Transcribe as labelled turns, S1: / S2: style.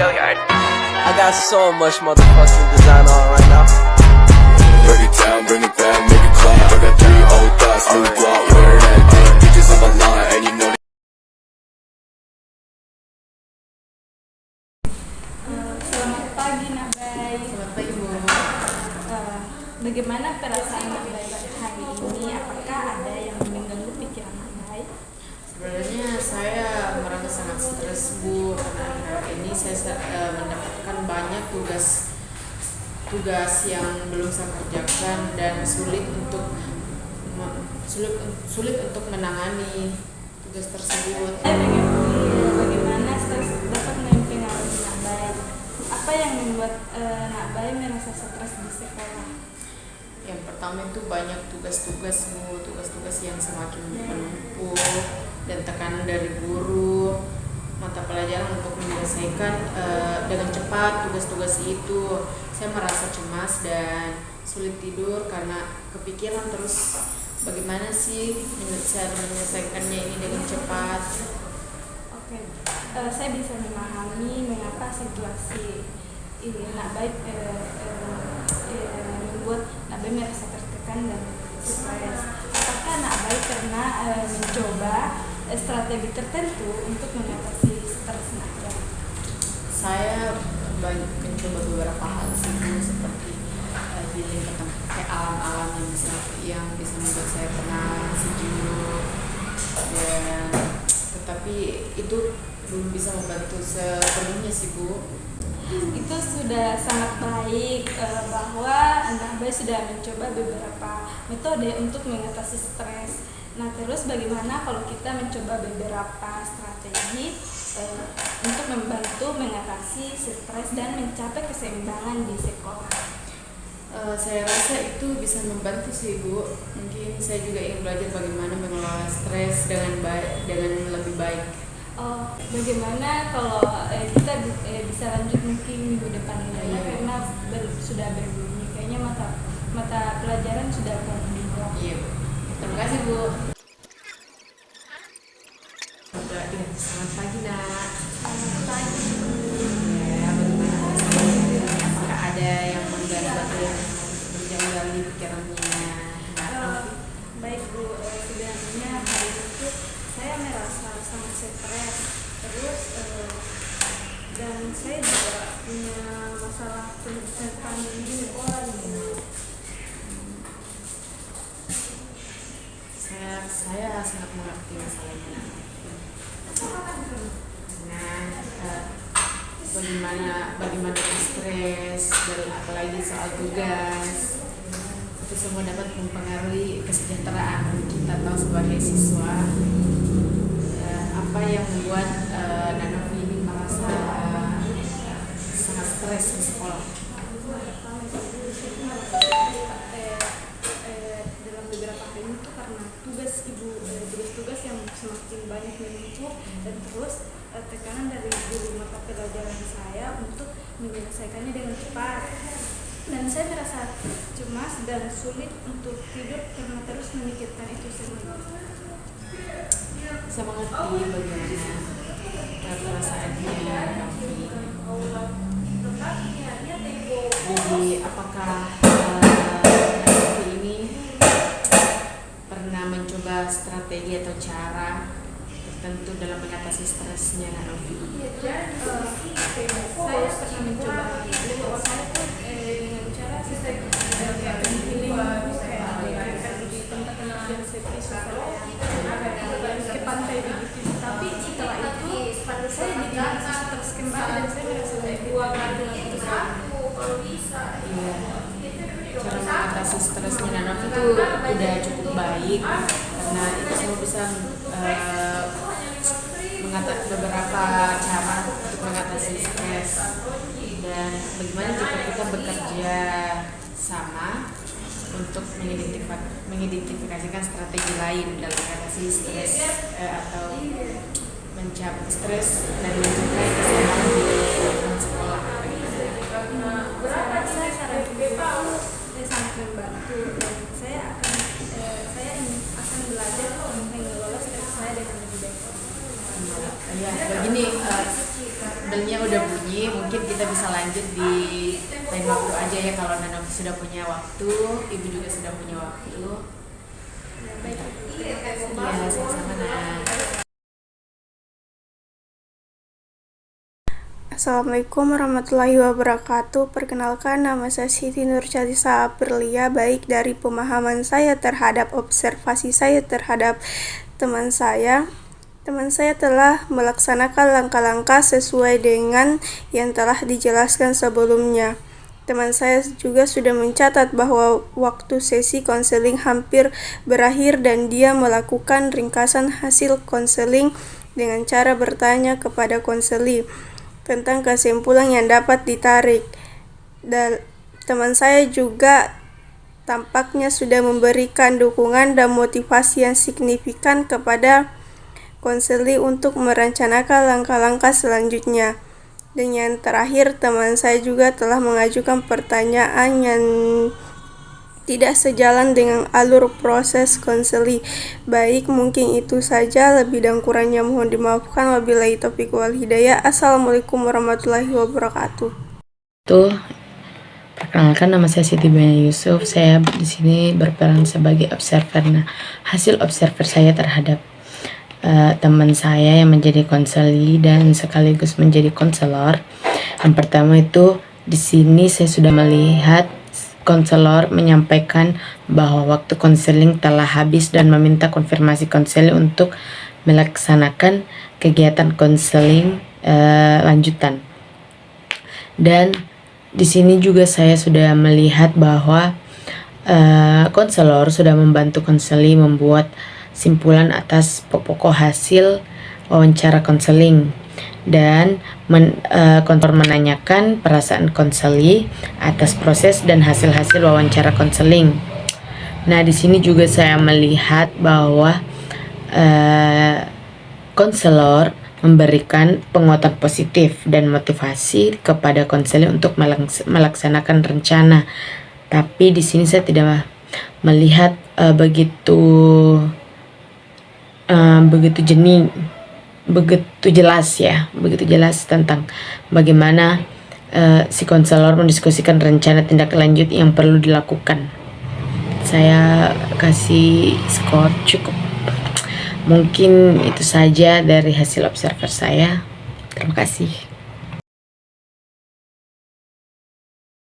S1: I got so much motherfucking design on right now.
S2: Break it down, bring it back, make it clap. I got 3 old thoughts, new block, where that day. Bitches on my line, and you know.
S3: Selamat pagi Nak Bay.
S4: Selamat pagi Bu.
S3: Bagaimana perasaan Nak Bay hari ini? Apakah ada yang mengganggu pikiran Nak Bay?
S4: Sebenarnya saya merasa sangat stres Bu karena akhir-akhir ini saya mendapatkan banyak tugas yang belum saya kerjakan dan sulit untuk menangani tugas tersebut.
S3: Bagaimana stres dapat mempengaruhi Nak Bay? Apa yang membuat Nak Bay merasa stres di sekolah?
S4: Yang pertama itu banyak tugas-tugas Bu, tugas-tugas yang semakin menumpuk dan tekanan dari guru, mata pelajaran untuk menyelesaikan dengan cepat tugas-tugas itu. Saya merasa cemas dan sulit tidur karena kepikiran terus bagaimana sih cara menyelesaikannya ini dengan cepat.
S3: Oke, saya bisa memahami mengapa situasi ini Nak Bay membuat Nak Bay merasa tertekan dan stres. Apakah Nak Bay pernah mencoba strategi tertentu untuk mengatasi stres Nak Bay?
S4: Saya mencoba beberapa hal sih Bu, seperti healing ke alam-alam yang bisa membuat saya tenang, sejuk, dan tetapi itu belum bisa membantu sepenuhnya sih Bu.
S3: Itu sudah sangat baik bahwa Nak Bay sudah mencoba beberapa metode untuk mengatasi stres. Nah, terus bagaimana kalau kita mencoba beberapa strategi untuk membantu mengatasi stres dan mencapai keseimbangan di sekolah?
S4: Saya rasa itu bisa membantu sih Bu. Mungkin saya juga ingin belajar bagaimana mengelola stres dengan lebih baik.
S3: Bagaimana kalau kita bisa lanjut mungkin minggu depan ini karena sudah berbunyi kayaknya mata pelajaran sudah akan dibuat.
S4: Iya Bu. Terima kasih Bu. Selamat pagi Nak.
S3: Selamat pagi.
S4: Ya, bagaimana? Apakah ada yang menjanggali pikirannya?
S3: Baik Bu, sebenarnya hari itu saya merasa sangat stres terus dan saya juga punya masalah tentang di sekolah gitu.
S4: Saya sangat mengerti masalahnya. Nah, bagaimana stres dan apalagi soal tugas itu semua dapat mempengaruhi kesejahteraan kita tahu sebagai siswa. Apa yang membuat Nanovi ini merasa sangat stres di sekolah?
S3: Dalam beberapa hari itu karena tugas yang semakin banyak menumpuk dan terus tekanan dari guru mata pelajaran saya untuk menyelesaikannya dengan cepat. Dan saya merasa cemas dan sulit untuk tidur karena terus memikirkan itu semua.
S4: Saya mengerti bagaimana perasaannya Nanovi. Jadi apakah Nanovi ini pernah mencoba strategi atau cara tertentu dalam mengatasi stresnya Nanovi?
S3: Saya pernah mencoba saya pun dengan cara sistem healing kayak di tempat yang seperti ke pantai begitu. Tapi setelah itu saya jadi stres kembali dan saya merasa
S4: Iya. Cara mengatasi stresnya Nanovi itu udah cukup baik karena itu semua bisa beberapa cara untuk mengatasi stres. Dan bagaimana jika kita bekerja sama untuk mengidentifikasikan strategi lain dalam mengatasi stres atau mencapai stres dan mencapai keseimbangan di lingkungan sekolah.
S3: saya rasa cara itu sangat membantu dan saya akan belajar mengelola stres saya dengan lebih baik.
S4: Ya, begini, belnya udah bunyi. ini mungkin kita bisa lanjut di lain waktu aja ya, kalau Nana sudah punya waktu, Ibu juga sudah punya waktu. Ya, sama-sama Nana.
S5: Assalamualaikum warahmatullahi wabarakatuh. Perkenalkan, nama saya Siti Nurchalisa Aprilia. Baik dari pemahaman saya terhadap observasi saya terhadap teman saya telah melaksanakan langkah-langkah sesuai dengan yang telah dijelaskan sebelumnya. Teman saya juga sudah mencatat bahwa waktu sesi konseling hampir berakhir dan dia melakukan ringkasan hasil konseling dengan cara bertanya kepada konseli tentang kesimpulan yang dapat ditarik. Dan teman saya juga tampaknya sudah memberikan dukungan dan motivasi yang signifikan kepada konseli untuk merencanakan langkah-langkah selanjutnya. Dan yang terakhir, teman saya juga telah mengajukan pertanyaan yang tidak sejalan dengan alur proses konseli. Baik, mungkin itu saja. Lebih dan kurangnya mohon dimaafkan. Wabillahi taufiq wal hidayah. Assalamualaikum warahmatullahi wabarakatuh.
S6: Perkenalkan, nama saya Siti Bina Yusuf. Saya di sini berperan sebagai observer. Nah, hasil observer saya terhadap teman saya yang menjadi konseli dan sekaligus menjadi konselor. Yang pertama itu, di sini saya sudah melihat konselor menyampaikan bahwa waktu konseling telah habis dan meminta konfirmasi konseling untuk melaksanakan kegiatan konseling lanjutan. Dan di sini juga saya sudah melihat bahwa konselor sudah membantu konseli membuat simpulan atas pokok hasil wawancara konseling, dan konselor menanyakan perasaan konseli atas proses dan hasil-hasil wawancara konseling. Nah, di sini juga saya melihat bahwa konselor memberikan penguatan positif dan motivasi kepada konseli untuk melaksanakan rencana. Tapi di sini saya tidak melihat begitu jelas tentang bagaimana si konselor mendiskusikan rencana tindak lanjut yang perlu dilakukan. Saya kasih skor cukup. Mungkin itu saja dari hasil observer saya. Terima kasih.